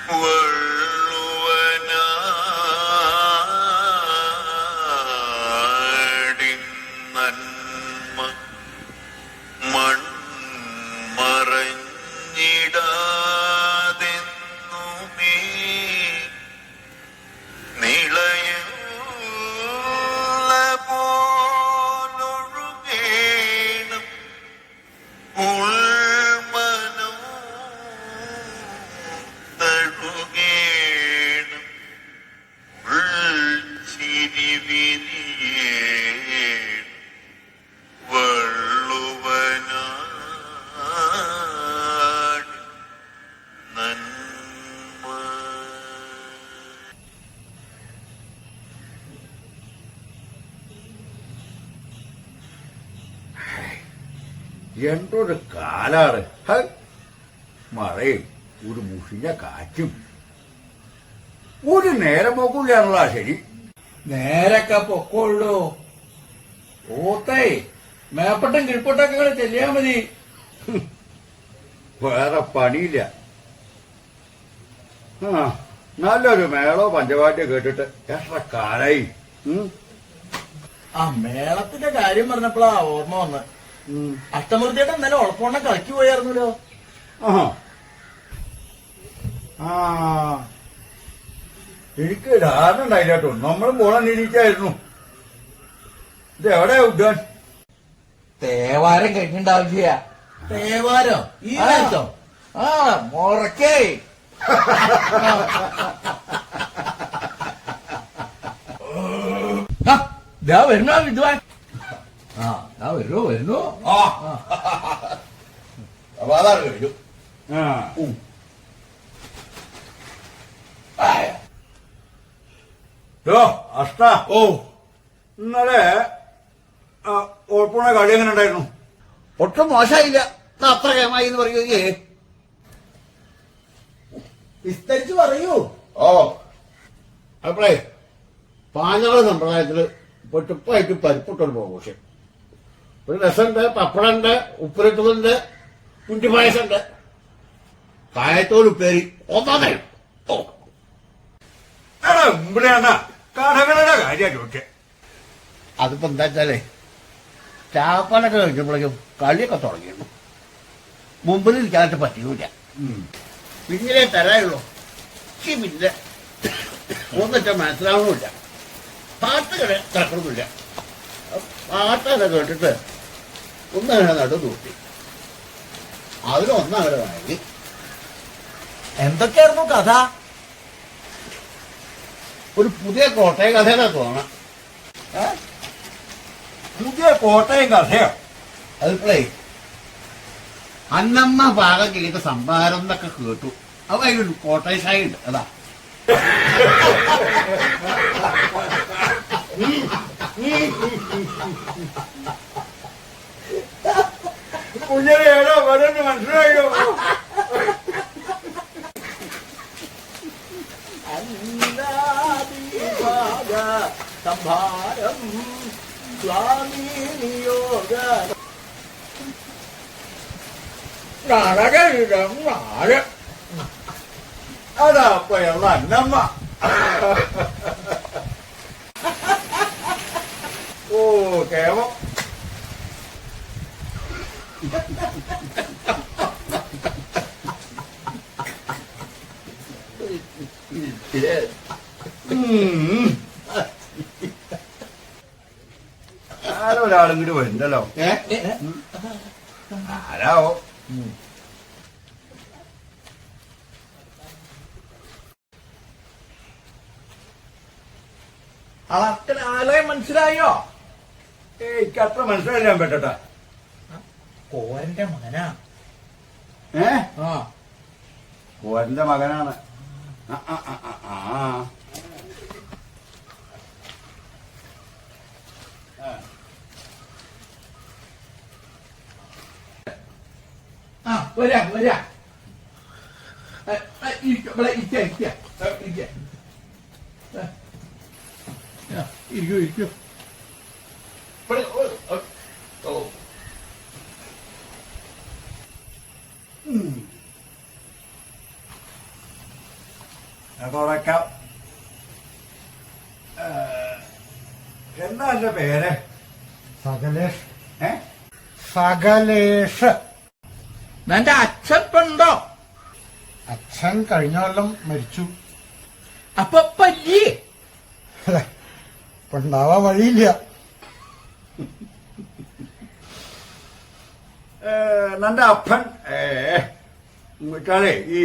വള്ളുവനാടിൻ നന്മ മൺമറഞ്ഞിടാതെന്നുമേ നിളയുള്ള പോലൊഴുകേണം ഉൾമനോ തഴുകേണം ഉൾച്ചിരി വിരിയേണം വള്ളുവനാട് നന്മ. എന്തൊരു കാലാണ്. മഴയും ഒരു മുഷിഞ്ഞ കാറ്റും ഒരു നേരം പോക്കില്ലാന്നുള്ള ശരി. നേരൊക്കെ പൊക്കോളൂ. ഓത്തേ മേപ്പട്ടും കിഴ്പൊട്ടൊക്കെ കൂടെ ചെല്ലിയാ മതി. വേറെ പണിയില്ല. ആ നല്ലൊരു മേളോ പഞ്ചവാദ്യോ കേട്ടിട്ട് എത്ര കാലായി. ആ മേളത്തിന്റെ കാര്യം പറഞ്ഞപ്പോഴാ ഓർമ്മ വന്ന്. അഷ്ടമൂർത്തിയുടെ ഇന്നലെ ഉളപ്പോണ്ണ കളിക്ക് പോയായിരുന്നല്ലോ. ആ എനിക്ക് ധാരണ ഉണ്ടായില്ല കേട്ടോ. നമ്മളും പോണ നിരീച്ചായിരുന്നു. ഇത് എവിടെയാ ഉദ്യാൻ? തേവാരം കഴിഞ്ഞിണ്ടാവില്ല. തേവാരോ ഈ നേരത്തോ? ആ മുറക്കേ. വരുന്നോ വിദ്വാൻ? ആ വരുന്നു. അപ്പൊ അതാണ് കഴിഞ്ഞു. അഷ്ട. ഓ ഇന്നലെ ഉറപ്പുണ കളി എങ്ങനെ ഉണ്ടായിരുന്നു? ഒട്ടും മോശമായില്ല. അത്ര കേമായി എന്ന് പറയുകയെ വിസ്തരിച്ച് പറയൂ. ഓ അപ്പോഴേ പാഞ്ഞാള സമ്പ്രദായത്തില് പൊട്ടിപ്പായിട്ട് പരിപ്പിട്ടൊരു പോകോഷെ. ഒരു രസമുണ്ട്, പപ്പടമുണ്ട്, ഉപ്പിലിട്ടതുണ്ട്, കുണ്ടിപ്പായസുണ്ട്, കായത്തോൽ ഉപ്പേരി ഒന്നാമേ. ഓ എടാ ഇവിടെയാണ് കടകളുടെ കാര്യം ചോദിച്ചേ. അതിപ്പോ എന്താ വെച്ചാലേ ചാപ്പാനൊക്കെ കഴിച്ചപ്പോഴേക്കും കളിയൊക്കെ തുടങ്ങിയിരുന്നു. മുമ്പിൽ ഇരിക്കാനായിട്ട് പറ്റിയില്ല. പിന്നിലേ തരായുള്ളൂ. പിന്നെ ഒന്നിട്ട് മനസ്സിലാവണമില്ല. പാട്ട് കിടക്കണമില്ല. പാട്ടൊക്കെ കേട്ടിട്ട് ഒന്നങ്ങനെ നടു തൂട്ടി. അതിലൊന്നങ്ങനെ വാങ്ങി. എന്തൊക്കെയായിരുന്നു കഥ? ഒരു പുതിയ കോട്ടയം കഥയാണ് തോന്നണം. പുതിയ കോട്ടയം കഥയോ? അതിപ്പോഴേ അന്നമ്മ ഭാഗം ചെയ്ത സംഭാരം എന്നൊക്കെ കേട്ടു. അപ്പൊ അതിലൊരു കോട്ടയം ഷായി ഉണ്ട്. അതാ കുഞ്ഞിനെ ഏടോ വരണ്ട് മനസ്സിലായോ? സംഭാരം സ്വാമി നിയോഗ അതാ അപ്പയുള്ള അന്നമ്മ. ഓ കേവം. ആരോ ഒരാളും കൂടി വരുന്നല്ലോ. ആരാവോ? അളക്കൽ ആലയം മനസ്സിലായോ? എനിക്ക് അത്ര മനസ്സിലാക്കാൻ പറ്റട്ടെ. കോരന്റെ മകനാ. കോരന്റെ മകനാണ്. വരാ ഇരിക്കൂ. തുറക്കാം. എന്താ എന്റെ പേര്? സകലേഷ്. ഏ? സകലേഷ്. നിന്റെ അച്ഛപ്പുണ്ടോ? അച്ഛൻ കഴിഞ്ഞ കൊല്ലം മരിച്ചു. അപ്പൊ പല്ലി അല്ല, ഇപ്പൊ ഉണ്ടാവാൻ വഴിയില്ല. നിന്റെ അപ്പൻ എന്നിട്ടാലേ ഈ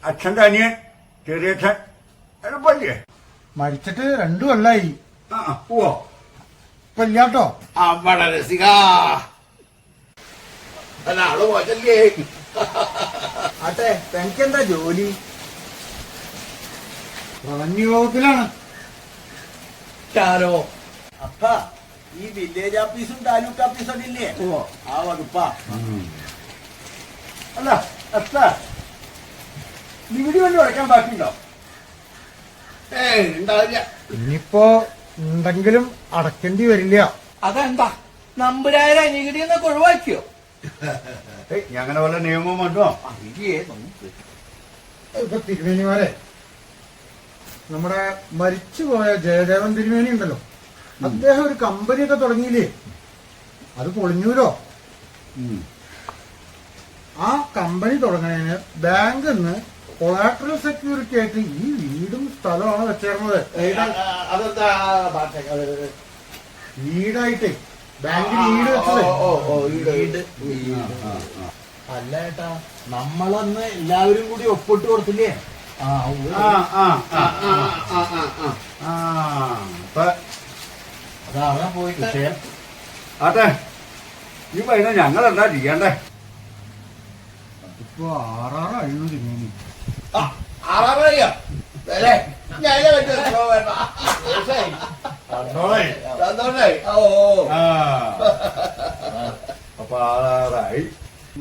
അച്ഛന്റെ അനിയൻ ചെറിയച്ഛൻ എളുപ്പല്ലേ? മരിച്ചിട്ട് 2 കൊല്ലായി. പോവോ? ഇപ്പൊ ഇല്ലാട്ടോ. അവിടെ രസിക ആള് പോച്ചല്ലേ. ആട്ടെ തനിക്കെന്താ ജോലി? റവന്യൂ വകുപ്പിലാണ്. ചാരോ അപ്പ ഈ വില്ലേജ് ഓഫീസും താലൂക്ക് ഓഫീസും ഒക്കെ ഇല്ലേ? ആ വകുപ്പാ. അല്ല അത്ര നികുതി വണ്ടി അടയ്ക്കാൻ ബാക്കിയുണ്ടോ? ഉണ്ടാവില്ല. ഇനിയിപ്പോ ഉണ്ടെങ്കിലും അടക്കേണ്ടി വരില്ല. അതെന്താ നമ്പുരായിരം നികുതി എന്നൊക്കെ ഒഴിവാക്കിയോ? അങ്ങനെ വല്ല നിയമവും വന്നോ? ഇപ്പൊ തിരുമേനിമാരെ, നമ്മുടെ മരിച്ചുപോയ ജയദേവൻ തിരുമേനി ഉണ്ടല്ലോ, അദ്ദേഹം ഒരു കമ്പനിയൊക്കെ തുടങ്ങിയില്ലേ? അത് പൊളിഞ്ഞൂരോ? ആ കമ്പനി തുടങ്ങുന്നതിന് ബാങ്കിൽ നിന്ന് കൊളാട്രൽ സെക്യൂരിറ്റി ആയിട്ട് ഈ വീടും സ്ഥലമാണ് വെച്ചേർന്നത്. അതെന്താ വീടായിട്ടേ ബാങ്കിൽ വീട് വെച്ചത്. അല്ല ഏട്ടാ, നമ്മളന്ന് എല്ലാവരും കൂടി ഒപ്പിട്ട് കൊടുത്തില്ലേ? അതാണ് പോയിട്ട് വിഷയം. ആട്ടെ, ഈ പറയുന്ന ഞങ്ങൾ എന്താ ചെയ്യണ്ടേ? ഇപ്പൊ 6 കഴിയുന്നു തിരുമേനി. ആറാറിയോ അപ്പൊ 6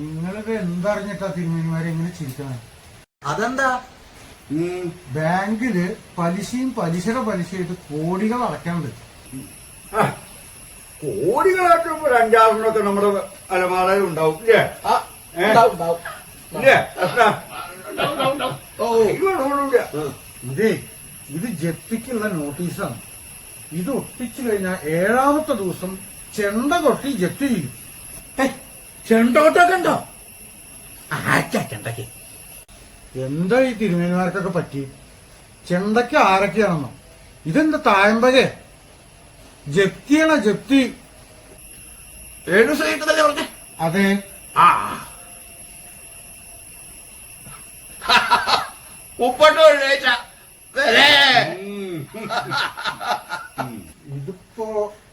നിങ്ങളിത് എന്തറിഞ്ഞിട്ടാ തിരുമേനിമാരെ എങ്ങനെ ചിരിക്കണേ? അതെന്താ? ബാങ്കില് പലിശയും പലിശയുടെ പലിശയായിട്ട് കോടികൾ അടയ്ക്കാനുണ്ട്. കോടികളായിട്ട് ഒരു 5-6 നമ്മുടെ അലമാറയിൽ ഉണ്ടാവും ഇല്ലേ? ഇല്ലേ? ഇത് ജപ്തിക്കുള്ള നോട്ടീസാണ്. ഇത് ഒട്ടിച്ചു കഴിഞ്ഞാൽ 7ാമത്തെ ദിവസം ചെണ്ട കൊട്ടി ജപ്തി ചെയ്യും. ചെണ്ടോട്ടൊക്കെ ഉണ്ടോ? ചെണ്ടക്ക് എന്താ ഈ തിരുമേനിമാർക്കൊക്കെ പറ്റി? ചെണ്ടയ്ക്ക് ആരൊക്കെയാണെന്നോ? ഇതെന്താ തായമ്പകെ? ജപ്തിയാണോ ജപ്തി? 7 സഹിക്കുന്നല്ലേ പറഞ്ഞേ? അതെ. ഉപ്പട്ടോ ഒഴിച്ച ഇതിപ്പോ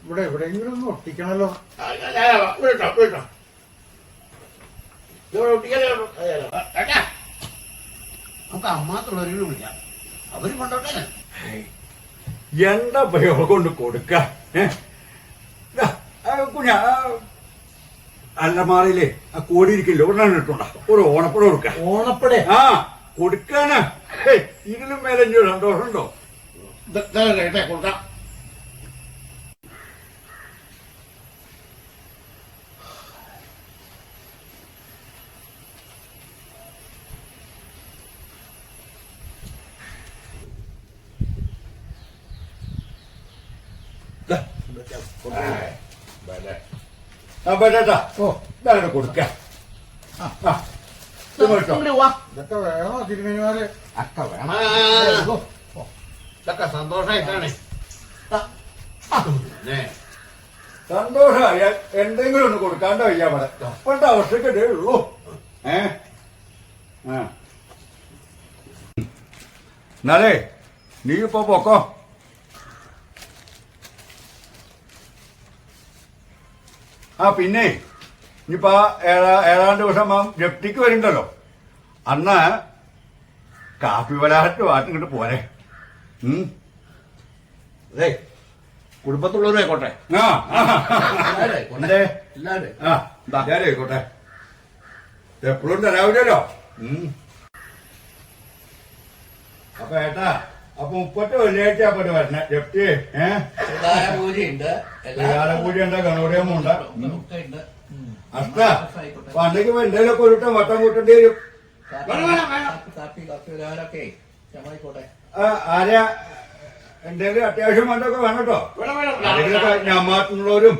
ഇവിടെ എവിടെയെങ്കിലും ഒന്ന് ഒട്ടിക്കണല്ലോ. നമുക്ക് അമ്മാത്തുള്ളവരെ വിളിക്കാം, അവര് കൊണ്ടോട്ടെ. എന്താ പ്രയോഗം കൊണ്ട് കൊടുക്ക? കുഞ്ഞ അല്ലമാറിയില്ലേ ആ കോടി ഇരിക്കില്ല, ഒരെണ്ണം ഇട്ടുണ്ട, ഒരു ഓണപ്പട കൊടുക്ക. ഓണപ്പടേ? കൊടുക്കാനാ. ഇതിലും മേലെ ഇനി ഒരു സന്തോഷമുണ്ടോ? കൊടുക്കാം. ബേട്ടാ ഇതാണ് കൊടുക്ക. ഇതൊക്കെ വേണോ തിരുമേനിമാരെ? അക്ക വേണം. ഇതൊക്കെ സന്തോഷമായിട്ടാണ്. സന്തോഷമായ എന്തെങ്കിലും ഒന്ന് കൊടുക്കാണ്ട് വയ്യ അവിടെ. അപ്പണ്ട ആവശ്യക്കതേ ഉള്ളൂ. എന്നാലേ നീ ഇപ്പൊ പോക്കോ. പിന്നെ ഇനിയിപ്പോ 7-ാം ദിവസം ജപ്തിക്ക് വരുന്നുണ്ടല്ലോ, അന്ന് കാപ്പി വലാട്ട് വാട്ട് ഇങ്ങോട്ട് പോരെ. അതെ, കുടുംബത്തുള്ളവരും ആയിക്കോട്ടെ. ആയിക്കോട്ടെ, എപ്പോഴും തരാവില്ലല്ലോ. അപ്പൊ ഏട്ടാ, അപ്പൊ 30 വെള്ളിയാഴ്ച അപ്പോട്ട് വരണേ ജപ്തി. പൂജയുണ്ട്, പൂജ ഉണ്ട്, ഗണോദയമുണ്ട്. അഷ്ട പണ്ടേക്ക് എന്തേലൊക്കെ ഒരു വട്ടം കൂട്ടേണ്ടി വരും. കാപ്പി കാപ്പി ക്ഷമായിക്കോട്ടെ. ആരാ എന്തെങ്കിലും അത്യാവശ്യം വേണ്ടൊക്കെ വേണം കേട്ടോ. ഞമ്മാറ്റുള്ളവരും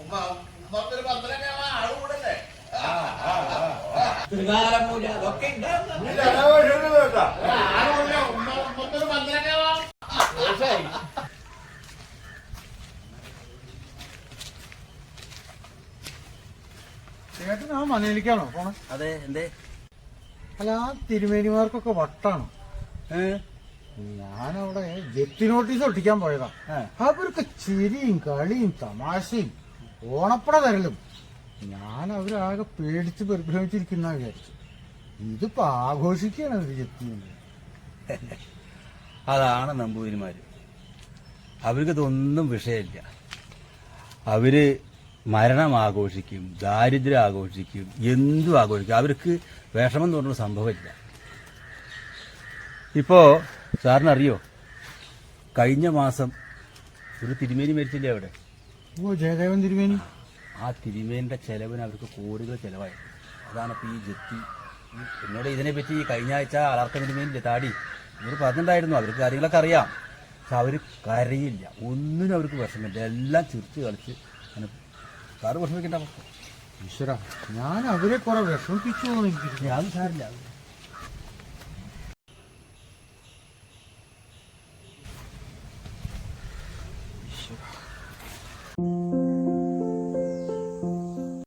ഉമ്മക്കൊരു 12 ആള് കൂടല്ലേ? ത്രികാലം മൂല അതൊക്കെ ഉണ്ടാകുന്ന കേട്ടാ. ഉമ്മക്കൊരു 12 ആവാം. ചേട്ടൻ ആ മനയിലേക്കാണോ പോണേ? അതെ എന്തേ അല്ല ആ തിരുമേനിമാർക്കൊക്കെ വട്ടാണോ? ഞാനവിടെ ജപ്തി നോട്ടീസ് ഒട്ടിക്കാൻ പോയതാ. അവർക്ക് ചിരിയും കളിയും തമാശയും ഓണപ്പട തരലും. ഞാൻ അവരാകെ പേടിച്ച് പരിഭ്രമിച്ചിരിക്കുന്ന വിചാരിച്ചു. ഇതിപ്പോ ആഘോഷിക്കുകയാണ് ഒരു ജപ്തി. അതാണ് നമ്പൂതിരിമാര്. അവർക്ക് ഇതൊന്നും വിഷയമില്ല. അവര് മരണം ആഘോഷിക്കും, ദാരിദ്ര്യം ആഘോഷിക്കും, എന്തും ആഘോഷിക്കും. അവർക്ക് വിഷമം എന്ന് പറഞ്ഞൊരു സംഭവമില്ല. ഇപ്പോ സാറിനറിയോ, കഴിഞ്ഞ മാസം ഒരു തിരുമേനി മരിച്ചില്ലേ അവിടെ? ഓ, ജയദേവൻ തിരുമേനി. ആ തിരുമേനിന്റെ ചെലവിന് അവർക്ക് കോടികൾ ചെലവായി. അതാണ് ഇപ്പൊ ഈ ജപ്തി. എന്നോട് ഇതിനെപ്പറ്റി കഴിഞ്ഞ ആഴ്ച അളർക്ക തിരുമേനില്ലേ താടി, എന്നോട് പറഞ്ഞിട്ടുണ്ടായിരുന്നു. അവർക്ക് കാര്യങ്ങളൊക്കെ അറിയാം. പക്ഷെ അവര് കരയില്ല, ഒന്നിനും അവർക്ക് വിഷമില്ല. എല്ലാം ചിരിച്ച് കളിച്ച് അങ്ങനെ. സാറ് വിഷമിക്കണ്ട. ഈശ്വര, ഞാൻ അവരെ കുറെ വിഷമിപ്പിച്ചു. അത് സാരില്ല.